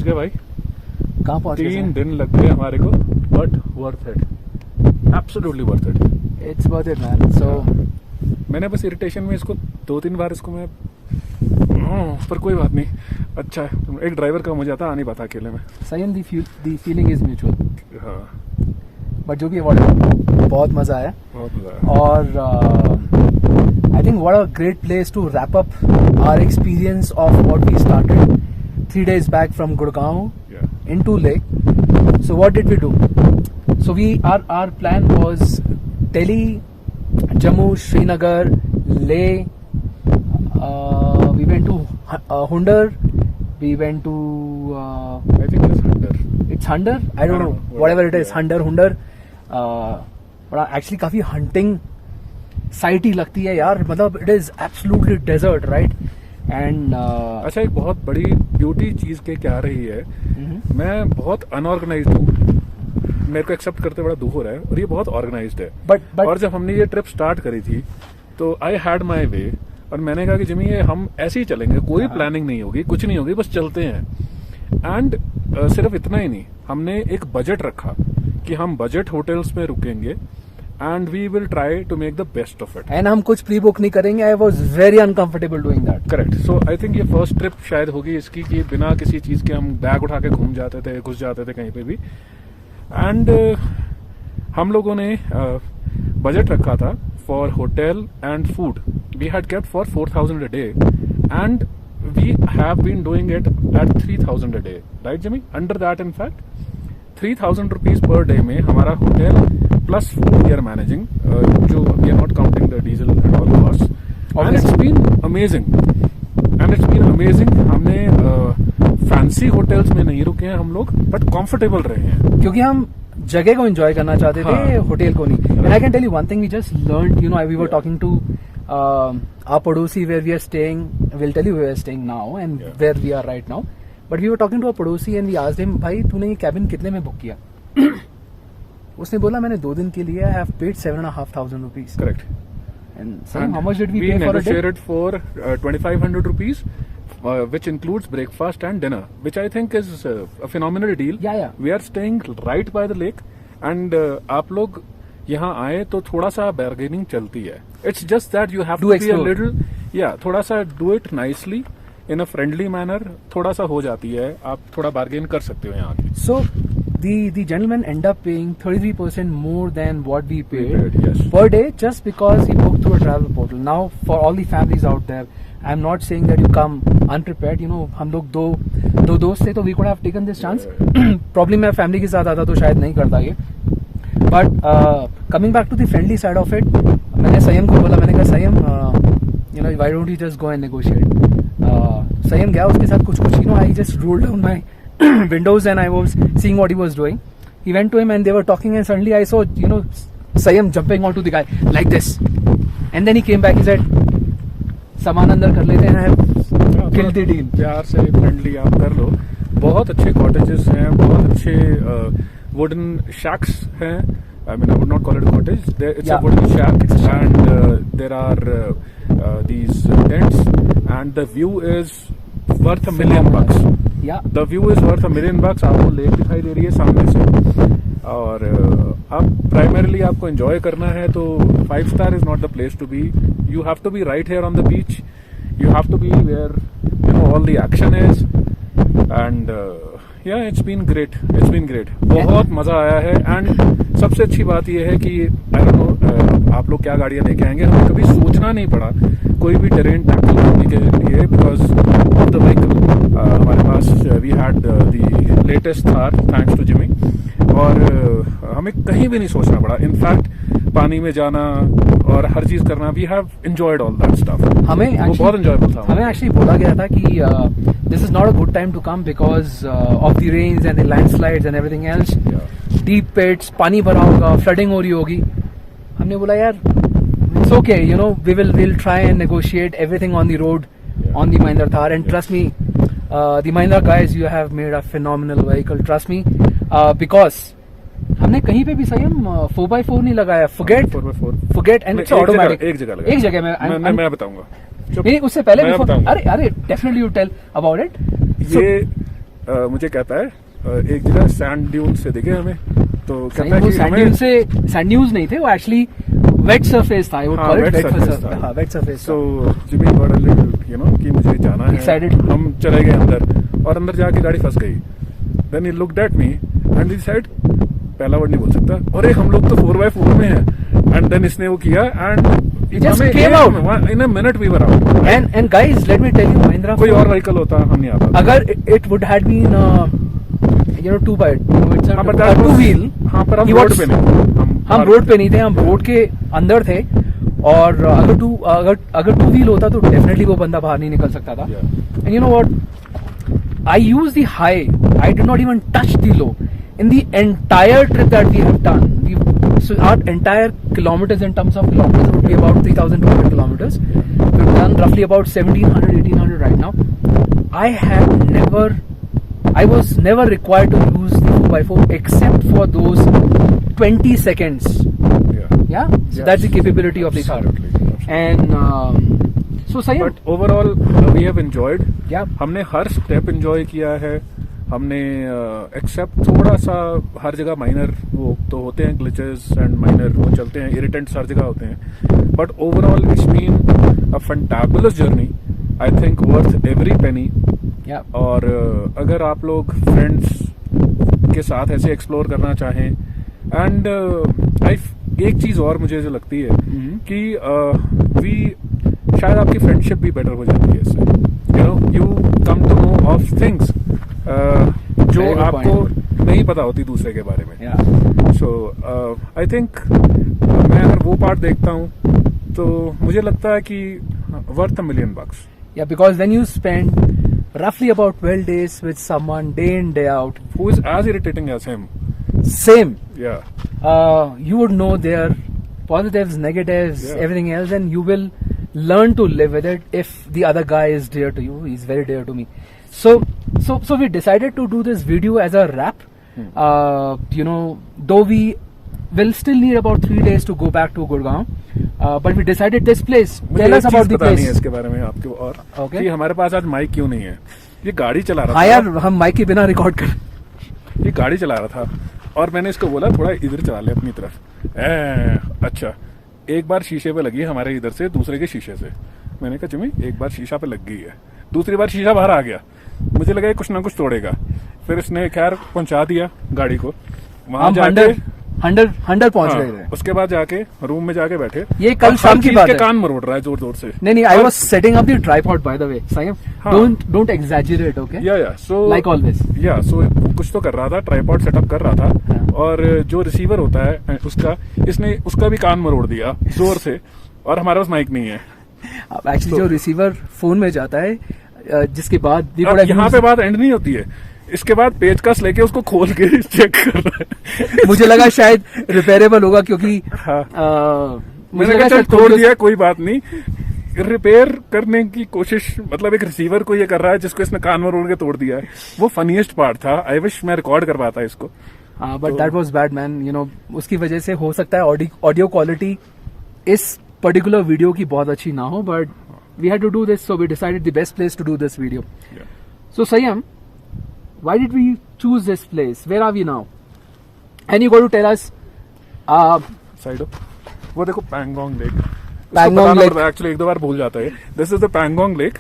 गए भाई। कहाँ पहुंच गए? 3 दिन लग गए हमारे को, but worth it, absolutely worth it. It's worth it man. So मैंने बस इरिटेशन में इसको 2-3 बार इसको मैं पर कोई बात नहीं, अच्छा है। एक ड्राइवर का मुझे आता, आ नहीं पाता अकेले में। सही, दी फीलिंग इज म्यूचुअल। हाँ, बट जो भी बहुत मजा आया। बहुत मजा आया। और I think what a great place to wrap up our experience of what we started 3 days back from Gurgaon into Leh. So what did we do? So our plan was Delhi, Jammu, Srinagar, Leh. We went to Hundar. We went to I think it is Hundar. It's Hundar. I don't know. Whatever it is, Hundar. बड़ा actually काफी haunting site ही लगती है यार, मतलब it is absolutely desert, right? And अच्छा, एक बहुत बड़ी ब्यूटी चीज के क्या रही है, मैं बहुत अनऑर्गेनाइज्ड हूँ, मेरे को एक्सेप्ट करते बड़ा दुख हो रहा है, और ये बहुत ऑर्गेनाइज्ड है। बट और जब हमने ये ट्रिप स्टार्ट करी थी तो आई हैड माई वे, और मैंने कहा कि जिमी ये हम ऐसे ही चलेंगे, कोई प्लानिंग नहीं होगी, कुछ नहीं होगी, बस चलते हैं। एंड सिर्फ इतना ही नहीं, हमने एक बजट रखा कि हम बजट होटल्स में रुकेंगे and we will try to make the best of it. And हम कुछ प्री बुक नहीं करेंगे। I was very uncomfortable doing that. Correct. So I think ये फर्स्ट ट्रिप शायद होगी इसकी कि बिना किसी चीज के हम बैग उठा के घूम जाते थे, घुस जाते थे कहीं पे भी। एंड हम लोगों ने बजट रखा था for hotel and food, we had kept for 4,000 a day and we have been doing it at 3,000 a day, right Jimmy? Under that in fact 3,000 rupees per day में हमारा hotel plus food we are managing, जो we are not counting the diesel and all cost, and it's been amazing. हमने fancy hotels में नहीं रुके हैं हम लोग, बट कंफर्टेबल रहे हैं क्योंकि हम जगह को एंजॉय करना चाहते थे, होटल को नहीं। And I can tell you one thing, we just learned, you know, we were talking to our Padosi where we are staying. We'll tell you where we are staying now and where we are right now. But we were talking to a Padosi and we asked him, भाई तूने ये cabin कितने में book किया? उसने बोला मैंने 2 दिन के लिए I have paid 7,500 rupees. Correct. And how much did we pay for a day? We negotiated for 2,500 rupees, which includes breakfast and dinner, which I think is a phenomenal deal. Yeah. We are staying right by the lake, and आप लोग यहाँ आए तो थोड़ा सा bargaining चलती है. It's just that you have to be a little, थोड़ा सा do it nicely in a friendly manner. थोड़ा सा हो जाती है, आप थोड़ा बार्गेन कर सकते हो यहाँ. So the gentleman end up paying 33% more than what we paid yes, per day, just because he booked through a travel portal. Now for all the families out there, I'm not saying that you come unprepared. You know, हम लोग दो दोस्त थे तो we could have taken this chance. Probably मैं family के साथ आता तो शायद नहीं करता ये. But coming back to the friendly side of it, मैंने संयम को बोला, मैंने कहा संयम, you know, why don't you just go and negotiate? संयम गया, उसके साथ कुछ you know, I just rolled down my windows and I was seeing what he was doing. He went to him and they were talking and suddenly I saw, you know, Sayam jumping onto the guy like this. And then he came back, he said, सामान अंदर कर लेते हैं, I have killed the deal. प्यार से friendly आप कर लो. बहुत अच्छे कॉटेजेस हैं, बहुत अच्छे wooden shacks हैं. I mean, I would not call it a cottage. It's a wooden shack, and there are these tents, and the view is worth $1 million. The view is worth $1 million. आपको lake दिखाई दे रही है सामने से, और आप primarily आपको enjoy करना है तो 5 star is not the place to be. You have to be right here on the beach. You have to be where, you know, all the action is, and it's been great. It's been great. बहुत मजा आया है. And सबसे अच्छी बात यह है कि आई डोंट नो आप लोग क्या गाड़ियां लेके आएंगे, हमें कभी सोचना नहीं पड़ा कोई भी टेरेन टैकल करने के लिए, बिकॉज ऑफ द व्हीकल हमारे पास we had the latest Thar, thanks to Jimmy, और हमें कहीं भी नहीं सोचना पड़ा. इनफैक्ट पानी में जाना और हर चीज करना, we have enjoyed all that stuff. हमें वो बहुत एंजॉयबल था. हमें एक्चुअली बोला गया था कि this is not a good time to come because of the rains and the landslides and everything else. Deep pits, पानी भरा होगा, फ्लडिंग हो रही होगी. हमने बोला यार it's okay, you know, we'll try and negotiate everything on the road, on the Mahindra Thar, and trust me, the Mahindra guys, you have made a phenomenal vehicle, trust me, because हमने कहीं पे भी संयम 4x4 नहीं लगाया. forget and it's automatic. एक जगह मैं बताऊंगा. नहीं, उससे पहले अरे definitely you tell about it. मुझे कहता है एक जगह सैंड ड्यून से दिखे हमें, तो कहता है वो कि सैंड ड्यून्स नहीं थे, वो एक्चुअली वेट सरफेस था, वो हाँ, called wet wet surface surface था। हाँ, wet surface. So Jimmy got a little you know कि मुझे जाना है, Excited. हम चले गए अंदर और अंदर जाके गाड़ी फंस गई। Then he looked at me and he said, पहला वर्ड नहीं बोल सकता, और हम लोग तो 4x4 में हैं, एंड देन इसने वो किया and just came out. In a minute we were out. And guys, let me tell you, Mahindra, कोई और व्हीकल होता हम नहीं आता। अगर it would had been you know 2x, it's a हाँ, but that two was- wheel, हाँ, पर हम he रोड was- पे नहीं, हम रोड पे नहीं थे, हम रोड के अंदर थे, और अगर टू व्हील होता तो डेफिनेटली वो बंदा बाहर नहीं निकल सकता था। Yeah. And you know what, I use the high, I did not even touch the low in the entire trip that we have done. So our entire kilometers, in terms of kilometers, would be about 3,200 kilometers. We've done roughly about 1,700, 1,800 right now. I was never required to use the 4x4 except for those 20 seconds. Yeah? So Yes. that's the capability of the car. Absolutely. And so Sayam, but overall we have enjoyed. yeah, हमने हर step enjoy किया है। हमने accept थोड़ा सा हर जगह minor वो तो होते हैं ग्लिचेस एंड माइनर वो चलते हैं, इरिटेंट्स हर जगह होते हैं, but overall it's been a fantabulous journey, I think worth every penny. yeah. और अगर आप लोग फ्रेंड्स के साथ ऐसे एक्सप्लोर करना चाहें, एंड एक चीज और मुझे जो लगती है कि वी शायद आपकी फ्रेंडशिप भी बेटर हो जाती है इससे। You come to know of things जो Very good आपको नहीं पता होती दूसरे के बारे में। Yeah. सो आई थिंक मैं अगर वो पार्ट देखता हूँ तो मुझे लगता है कि worth $1 million। Yeah, because then you spend roughly about 12 days with someone day in, day out. Who is as irritating as him? Same. Yeah. You would know their positives, negatives, Yeah. everything else, and you will learn to live with it if the other guy is dear to you. He's very dear to me. So we decided to do this video as a wrap. You know, though we will still need about 3 days to go back to Gurgaon, but we decided this place. मुझे Tell एक us चीज about the पता नहीं है place. इसके बारे में आपको, और Okay. कि हमारे पास आज माइक क्यों नहीं है। ये गाड़ी चला रहा हाँ था, यार, हम माइक के बिना रिकॉर्ड कर। ये गाड़ी चला रहा था और मैंने इसको बोला थोड़ा इधर चला ले अपनी तरफ। अच्छा, एक बार शीशे पे लगी हमारे इधर से दूसरे के शीशे से। मैंने कहा चिमी एक बार शीशा पे लग गई है, दूसरी बार शीशा बाहर आ गया, मुझे लगा ये कुछ ना कुछ तोड़ेगा। फिर इसने खैर पहुंचा दिया गाड़ी को वहां हम जाके। हंडर पहुंच हाँ, गए थे। उसके बाद जाके रूम में जाके बैठे। ये कल और हर शाम की चीज बात के है। कान मरोड़ रहा है जोर जोर से। नहीं, I was setting up the tripod, by the way. Sayam, हाँ. don't exaggerate, okay? या सो Like always. या सो कुछ तो कर रहा था, ट्राइपॉड सेटअप कर रहा था, हाँ. और जो रिसीवर होता है उसका, इसने उसका भी कान मरोड़ दिया जोर से, और हमारे पास माइक नहीं है। अब एक्चुअली जो रिसीवर फोन में जाता है, जिसके बाद अब यहाँ पे बात एंड नहीं होती है, इसके बाद पेचकस लेके उसको खोल के चेक कर रहा है। मुझे लगा शायद रिपेयरेबल होगा, क्योंकि हाँ। मुझे मैंने लगा कहा चल शायद तोड़ दिया कोई बात नहीं, रिपेयर करने की कोशिश, मतलब एक रिसीवर को ये कर रहा है जिसको इसने कान मरोड़ के तोड़ दिया है। वो फनीएस्ट पार्ट था, आई विश मैं रिकॉर्ड कर पाता इसको। But that was bad man, you know. उसकी वजह से हो सकता है ऑडियो क्वालिटी इस पर्टिकुलर वीडियो की बहुत अच्छी ना हो, but we had to do this, so we decided the best place to do this video. So Sayam, why did we choose this place? Where are we now? And you got to tell us. Side वो देखो Pangong lake. Pangong lake actually एक दो बार भूल जाता है। This is the Pangong lake.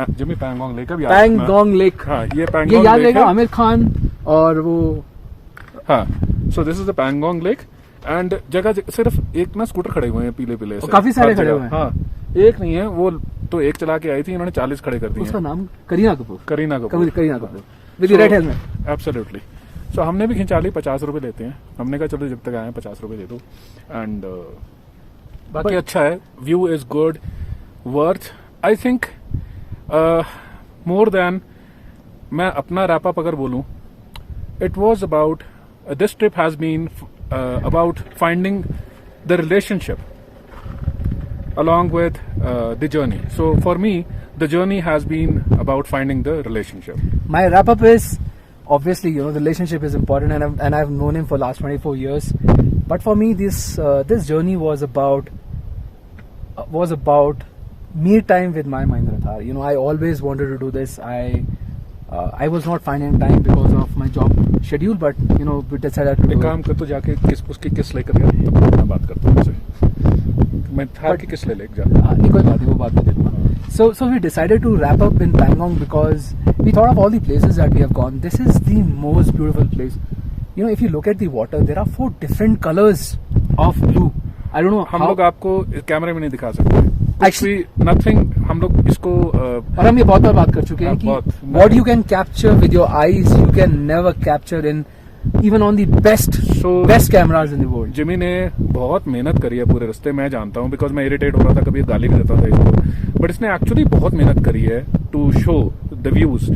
Jimmy Pangong lake अब याद Pangong lake. हाँ, ये ये पैंगोंग याद लेक रहेगा, है। आमिर खान और वो। हाँ, so this is the Pangong lake, and जगह सिर्फ एक ना स्कूटर खड़े हुए हैं पीले पीले से, काफी सारे हर खड़े जगह। हुए हैं। हाँ, एक नहीं है, वो तो एक चला के आई थी, इन्होंने 40 खड़े कर दिए उसका हैं। नाम Kareena Kapoor. Kareena Kapoor. Kareena Kapoor with red helmet. Absolutely. So हमने भी खिंचा ली, 50 रुपए लेते हैं। हमने कहा चलो जब तक आए 50 रुपए दे दो, एंड बाकी अच्छा है, view is good, worth I think more than. मैं अपना रैप अप अगर बोलूं, it was about, this trip has been about finding the relationship along with the journey. So for me, the journey has been about finding the relationship. My wrap up is, obviously, you know, the relationship is important, and I've known him for last 24 years. But for me, this journey was about me time with my Mahindra Thar. You know, I always wanted to do this. I was not finding time because of my job schedule, but you know we decided to एक do काम it. कर, तो जाके उसकी किस लेकर यार, तब मैं बात करता हूँ उससे। मैं थार की किस ले जा। नहीं कोई बात नहीं, वो बात नहीं देखूंगा. So we decided to wrap up in Pangong because we thought of all the places that we have gone. This is the most beautiful place. You know, if you look at the water, there are 4 different colors of blue. I don't know हम how. लोग आपको कैमरे में नहीं दिखा सकते। Actually, nothing, हम लोग इसको और हम ये बहुत बार बात कर चुके हैं कि बहुत। what you can capture with your eyes, you can never capture in even on the best cameras in the world. Jimmy ने बहुत मेहनत करी है पूरे रास्ते, मैं जानता हूँ, बिकॉज मैं इरिटेट हो रहा था, कभी गाली भी देता था इसको, बट इसने एक्चुअली बहुत मेहनत करी है टू शो द व्यूज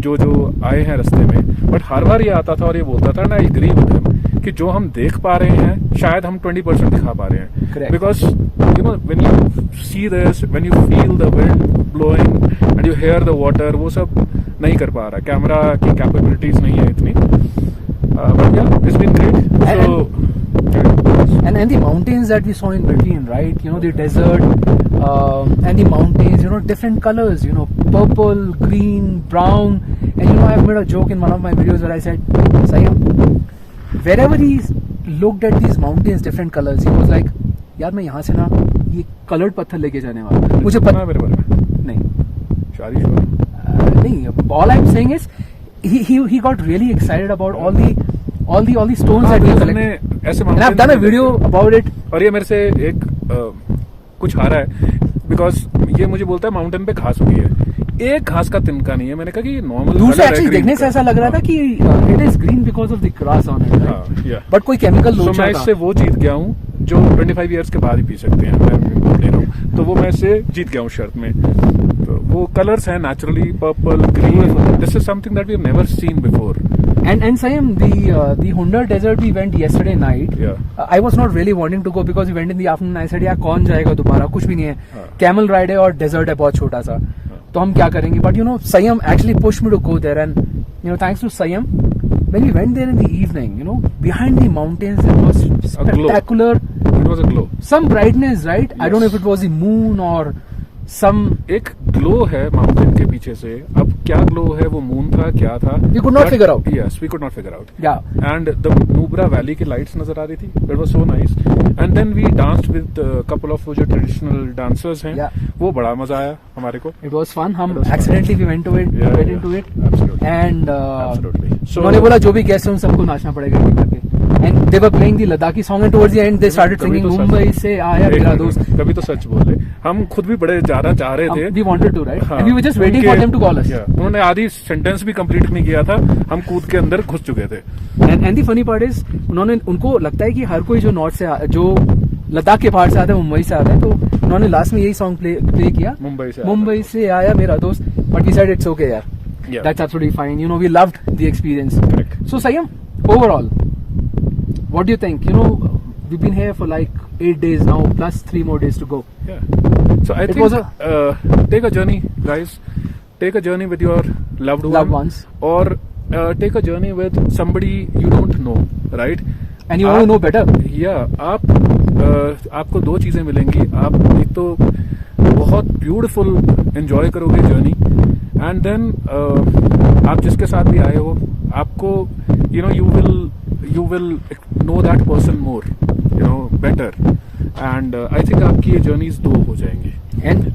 जो आए हैं रास्ते में। बट हर बार ये आता था और ये बोलता था, ना एग्री विद हिम, कि जो हम देख पा रहे हैं शायद हम 20% दिखा पा रहे हैं। Correct. Because you know when you see this, when you feel the wind blowing and you hear the water, वो सब नहीं कर पा रहा, कैमरा की कैपेबिलिटीज नहीं है इतनी। But yeah it's been great. So And the mountains that we saw in between, right? You know, the desert and the mountains, you know, different colors, you know, purple, green, brown. And you know, I've made a joke in one of my videos where I said, Sayam, wherever he looked at these mountains, different colors, he was like, यार मैं यहाँ से ना ये coloured पत्थर लेके जाने वाला हूँ। मुझे पता है मेरे बारे में नहीं शादी शुरू नहीं, all I'm saying is he got really excited about all the stones that we collected. ऐसे And I've done a video about it. और ये मेरे से एक कुछ हारा है, बिकॉज ये मुझे बोलता है माउंटेन पे घास उगी है, एक घास का तिनका नहीं है। मैंने कहा कि नॉर्मल दूर से एक्चुअली देखने से ऐसा लग रहा था कि it is green because of the grass on it, but कोई केमिकल तो मैं इससे वो जीत गया हूँ जो 25 इयर्स के बाद ही पी सकते हैं, मैं ले रहा हूँ, तो वो मैं इससे जीत गया हूँ शर्त में। तो वो कलर्स हैं naturally, purple, green, this is something that we have never seen before. And Sayam, the Hundar Desert we went yesterday night. Yeah. I was not really wanting to go because we went in the afternoon. I said यार कौन जाएगा दोबारा, कुछ भी नहीं है, camel ride है और डेजर्ट है बहुत छोटा सा, तो हम क्या करेंगे। But you know, Sayam actually pushed me to go there, and you know, thanks to Sayam, when we went there in the evening, you know, behind the mountains it was spectacular. It was a glow. Some brightness, right? Yes. I don't know if it was the moon or some. एक glow है mountain के पीछे से, अब क्या glow है, वो moon था क्या था, We could not figure out. Yes, we could not figure out. Yeah. And the Nubra Valley की lights नजर आ रही थी, it was so nice. And then we danced with a couple of वो जो traditional dancers हैं, Yeah. वो बड़ा मजा आया हमारे को। It was fun. हम It was fun. accidentally we went to it, Yeah, went yeah. into it, Absolutely. and Absolutely. So उन्होंने बोला जो भी गेस्ट हैं उन सबको नाचना पड़ेगा ठीक करके, and they were playing the Ladakhi song, and towards the end they started कभी singing तो सच- मुंबई से आया एक मेरा मिनट, दोस्त. कभी तो सच बोले, हम खुद भी बड़े ज्यादा चाह रहे थे। We wanted to, right? हाँ, And we were just waiting for उनके- them to call us. Yeah, उन्होंने आधी सेंटेंस भी कंप्लीट नहीं किया था, हम कूद के अंदर घुस चुके थे। And the funny part is उनको लगता है कि हर कोई जो नॉर्थ से जो लद्दाख के पहाड़ से आता है, मुंबई से आता है, तो उन्होंने लास्ट में यही सॉन्ग प्ले किया, मुंबई से आया मेरा दोस्त, but we said it's okay यार, Yeah. that's absolutely fine. You know, we loved the experience. Correct. So Sayam, overall, what do you think? You know, we've been here for like 8 days now, plus 3 more days to go. Yeah. So I It think was take a journey, guys. Take a journey with your loved ones. or take a journey with somebody you don't know, right? And you want to know better. Yeah, आपको 2 चीजें मिलेंगी। आप एक तो बहुत beautiful enjoy करोगे journey, and then आप जिसके साथ भी आए हो, आपको you will know that person more, better, and I think आपकी ये जर्नीज 2 हो जाएंगी,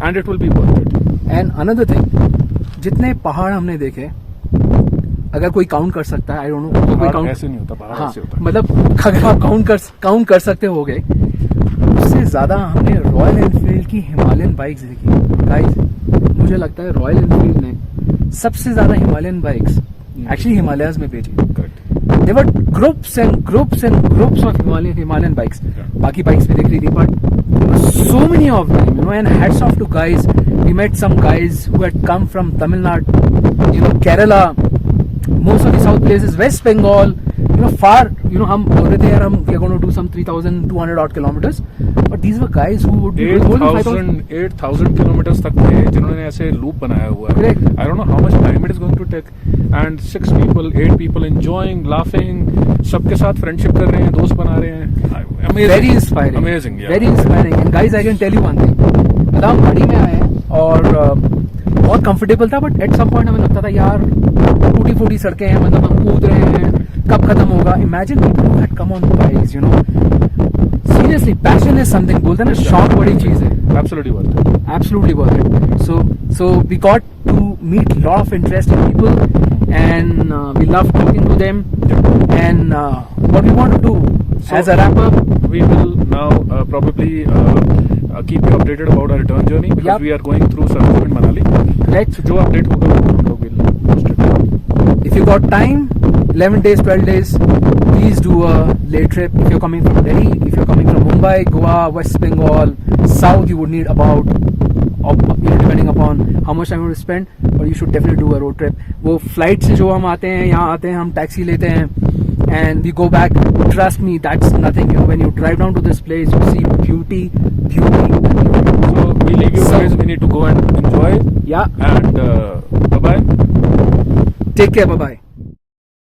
and it will be worth it. And another thing, जितने पहाड़ हमने देखे, अगर कोई काउंट कर सकता है, आई डोंट नो, कोई काउंट ऐसे नहीं होता, पहाड़ हाँ, ऐसे होता है। मतलब अगर आप काउंट कर सकते हो गए, उससे ज्यादा हमने रॉयल एनफील्ड की हिमालयन बाइक्स देखी। गाइस, मुझे लगता है रॉयल एनफील्ड ने सबसे ज्यादा हिमालयन बाइक्स एक्चुअली हिमालयाज में भेजी। There were groups and groups and groups of Himalayan bikes. बाकी बाइक्स भी दिख रही थी, but so many of them, and hats off to guys. We met some guys who had come from Tamil Nadu, Kerala, most of the south places, West Bengal, far, हम बोल रहे थे यार हम we are going to do some 3,200 odd kilometers, but these were guys who would be 8,000 kilometers तक थे, जिन्होंने ऐसे लूप बनाया हुआ है। Correct. I don't know how much time it is going to take, and 6 people, 8 people enjoying, laughing, सबके साथ friendship कर रहे हैं, दोस्त बना रहे हैं। Amazing. Very inspiring. Amazing, yeah. Very inspiring. And guys, I can tell you one thing. हम गाड़ी में आए हैं और बहुत कंफर्टेबल था, बट एट सम पॉइंट हमें लगता था यार टूटी फूटी सड़कें हैं, मतलब हम कूद रहे हैं, कब खत्म होगा. Imagine people who had come on bikes, you know. Seriously passion is something, बोलते हैं ना, शौक बड़ी चीज है. Absolutely worth it. Absolutely worth it. So we got to meet lot of interesting people, and we love talking to them. And what we want to do So, as a wrap up, we will now probably keep you updated about our return journey, because Yep. we are going through Sarnath and Manali. let's. So जो update होगा वो हम लोग will post it. If you got time, 11 days, 12 days, please do a late trip. If you're coming from Delhi, if you're coming from Mumbai, Goa, West Bengal, South, you would need about, depending upon how much time you want to spend, but you should definitely do a road trip. वो flight से जो हम आते हैं, यहाँ आते हैं, हम taxi लेते हैं, and we go back. Trust me, that's nothing. You know, when you drive down to this place, you see beauty. So we leave you So- guys. We need to go and enjoy. Yeah. And bye bye. Take care. Bye bye.